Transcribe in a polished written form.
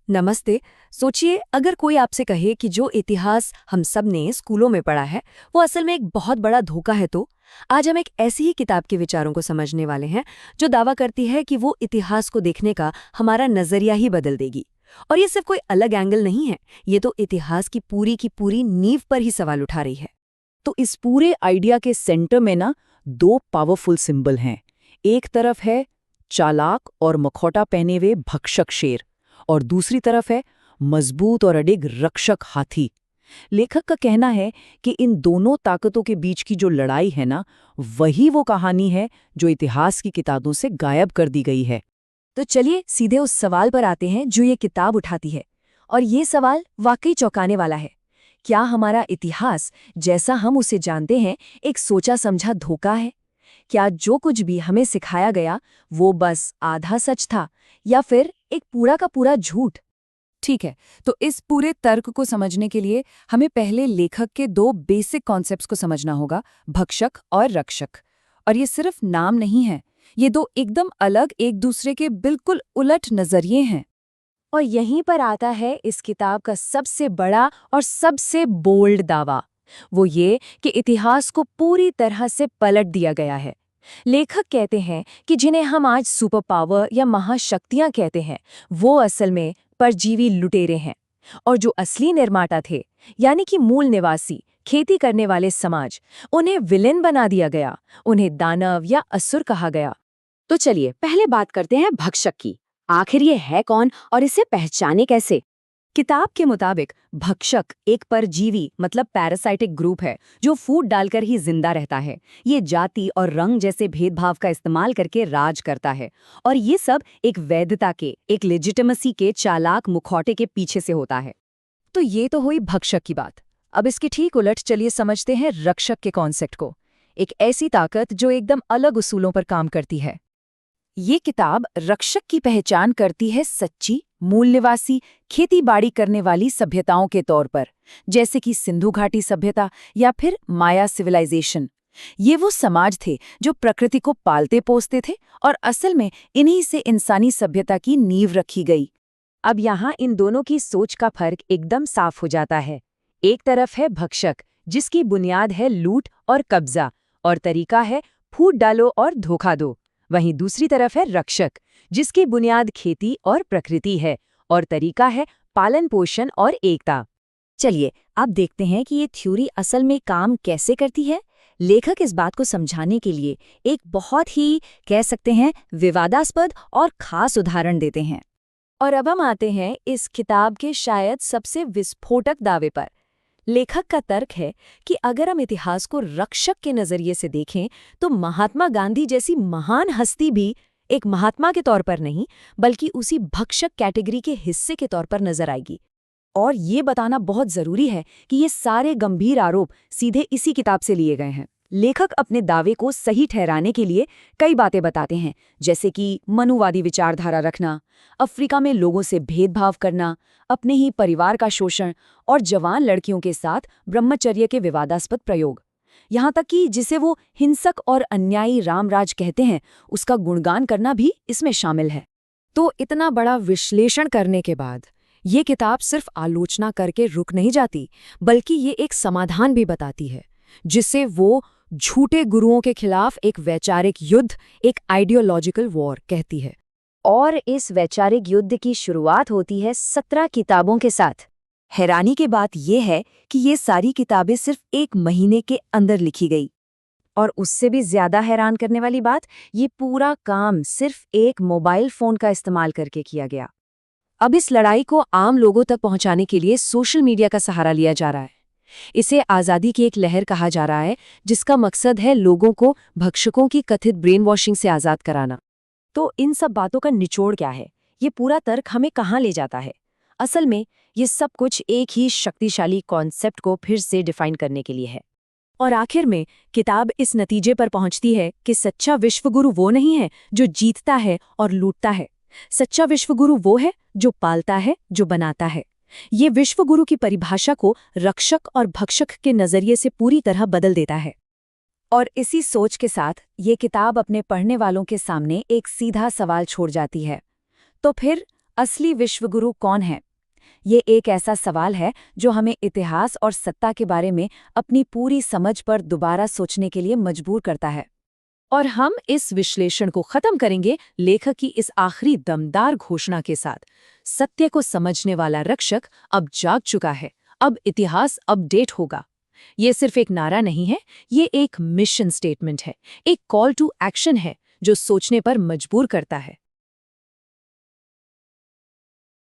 नमस्ते। सोचिए अगर कोई आपसे कहे कि जो इतिहास हम सब ने स्कूलों में पढ़ा है वो असल में एक बहुत बड़ा धोखा है तो आज हम एक ऐसी ही किताब के विचारों को समझने वाले हैं जो दावा करती है कि वो इतिहास को देखने का हमारा नजरिया ही बदल देगी। और ये सिर्फ कोई अलग एंगल नहीं है, ये तो इतिहास की पूरी नींव पर ही सवाल उठा रही है। तो इस पूरे आइडिया के सेंटर में ना दो पावरफुल सिंबल हैं। एक तरफ है चालाक और मखौटा पहने हुए भक्षक शेर और दूसरी तरफ है मजबूत और अडिग रक्षक हाथी। लेखक का कहना है कि इन दोनों ताकतों के बीच की जो लड़ाई है ना, वही वो कहानी है जो इतिहास की किताबों से गायब कर दी गई है। तो चलिए सीधे उस सवाल पर आते हैं जो ये किताब उठाती है। और ये सवाल वाकई चौंकाने वाला है। क्या हमारा इतिहास जैसा हम उसे जानते हैं एक सोचा समझा धोखा है? क्या जो कुछ भी हमें सिखाया गया वो बस आधा सच था या फिर एक पूरा का पूरा झूठ? ठीक है, तो इस पूरे तर्क को समझने के लिए हमें पहले लेखक के दो बेसिक कॉन्सेप्ट्स को समझना होगा, भक्षक और रक्षक। और ये सिर्फ नाम नहीं है, ये दो एकदम अलग एक दूसरे के बिल्कुल उलट नजरिए हैं। और यहीं पर आता है इस किताब का सबसे बड़ा और सबसे बोल्ड दावा। वो ये कि इतिहास को पूरी तरह से पलट दिया गया है। लेखक कहते हैं कि जिन्हें हम आज सुपर पावर या महाशक्तियां कहते हैं, वो असल में परजीवी लुटेरे हैं। और जो असली निर्माता थे, यानी कि मूल निवासी खेती करने वाले समाज, उन्हें विलेन बना दिया गया, उन्हें दानव या असुर कहा गया। तो चलिए पहले बात करते हैं भक्षक की। आखिर ये है कौन और इसे पहचाने कैसे? किताब के मुताबिक भक्षक एक परजीवी मतलब पैरासाइटिक ग्रुप है जो फूड डालकर ही जिंदा रहता है। ये जाति और रंग जैसे भेदभाव का इस्तेमाल करके राज करता है और ये सब एक वैधता के, एक लेजिटिमेसी के चालाक मुखौटे के पीछे से होता है। तो ये तो हुई भक्षक की बात। अब इसके ठीक उलट चलिए समझते हैं रक्षक के कॉन्सेप्ट को। एक ऐसी ताकत जो एकदम अलग उसूलों पर काम करती है। ये किताब रक्षक की पहचान करती है सच्ची, मूल निवासी, खेती बाड़ी करने वाली सभ्यताओं के तौर पर, जैसे कि सिंधु घाटी सभ्यता या फिर माया सिविलाइजेशन। ये वो समाज थे जो प्रकृति को पालते पोसते थे और असल में इन्हीं से इंसानी सभ्यता की नींव रखी गई। अब यहाँ इन दोनों की सोच का फर्क एकदम साफ हो जाता है। एक तरफ है भक्षक, जिसकी बुनियाद है लूट और कब्जा और तरीका है फूट डालो और धोखा दो। वहीं दूसरी तरफ है रक्षक, जिसकी बुनियाद खेती और प्रकृति है और तरीका है पालन पोषण और एकता। चलिए अब देखते हैं कि ये थ्योरी असल में काम कैसे करती है। लेखक इस बात को समझाने के लिए एक बहुत ही कह सकते हैं विवादास्पद और खास उदाहरण देते हैं। और अब हम आते हैं इस किताब के शायद सबसे विस्फोटक दावे पर। लेखक का तर्क है कि अगर हम इतिहास को रक्षक के नजरिए से देखें तो महात्मा गांधी जैसी महान हस्ती भी एक महात्मा के तौर पर नहीं बल्कि उसी भक्षक कैटेगरी के हिस्से के तौर पर नजर आएगी। और ये बताना बहुत जरूरी है कि ये सारे गंभीर आरोप सीधे इसी किताब से लिए गए हैं। लेखक अपने दावे को सही ठहराने के लिए कई बातें बताते हैं, जैसे कि मनुवादी विचारधारा रखना, अफ्रीका में लोगों से भेदभाव करना, अपने ही परिवार का शोषण और जवान लड़कियों के साथ ब्रह्मचर्य के विवादास्पद प्रयोग। यहाँ तक कि जिसे वो हिंसक और अन्यायी रामराज कहते हैं, उसका गुणगान करना भी इसमें शामिल है। तो इतना बड़ा विश्लेषण करने के बाद ये किताब सिर्फ आलोचना करके रुक नहीं जाती, बल्कि ये एक समाधान भी बताती है, जिसे वो झूठे गुरुओं के खिलाफ एक वैचारिक युद्ध, एक आइडियोलॉजिकल वॉर कहती है। और इस वैचारिक युद्ध की शुरुआत होती है 17 किताबों के साथ। हैरानी की बात यह है कि ये सारी किताबें सिर्फ एक महीने के अंदर लिखी गई। और उससे भी ज्यादा हैरान करने वाली बात, ये पूरा काम सिर्फ एक मोबाइल फोन का इस्तेमाल करके किया गया। अब इस लड़ाई को आम लोगों तक पहुंचाने के लिए सोशल मीडिया का सहारा लिया जा रहा है। इसे आज़ादी की एक लहर कहा जा रहा है, जिसका मकसद है लोगों को भक्षकों की कथित ब्रेन वॉशिंग से आज़ाद कराना। तो इन सब बातों का निचोड़ क्या है? ये पूरा तर्क हमें कहाँ ले जाता है? असल में ये सब कुछ एक ही शक्तिशाली कॉन्सेप्ट को फिर से डिफाइन करने के लिए है। और आखिर में किताब इस नतीजे पर पहुंचती है कि सच्चा विश्वगुरु वो नहीं है जो जीतता है और लूटता है। सच्चा विश्वगुरु वो है जो पालता है, जो बनाता है। ये विश्वगुरु की परिभाषा को रक्षक और भक्षक के नजरिए से पूरी तरह बदल देता है। और इसी सोच के साथ ये किताब अपने पढ़ने वालों के सामने एक सीधा सवाल छोड़ जाती है। तो फिर असली विश्वगुरु कौन है? ये एक ऐसा सवाल है जो हमें इतिहास और सत्ता के बारे में अपनी पूरी समझ पर दोबारा सोचने के लिए मजबूर करता है। और हम इस विश्लेषण को खत्म करेंगे लेखक की इस आखिरी दमदार घोषणा के साथ। सत्य को समझने वाला रक्षक अब जाग चुका है, अब इतिहास अपडेट होगा। ये सिर्फ एक नारा नहीं है, ये एक मिशन स्टेटमेंट है, एक कॉल टू एक्शन है जो सोचने पर मजबूर करता है।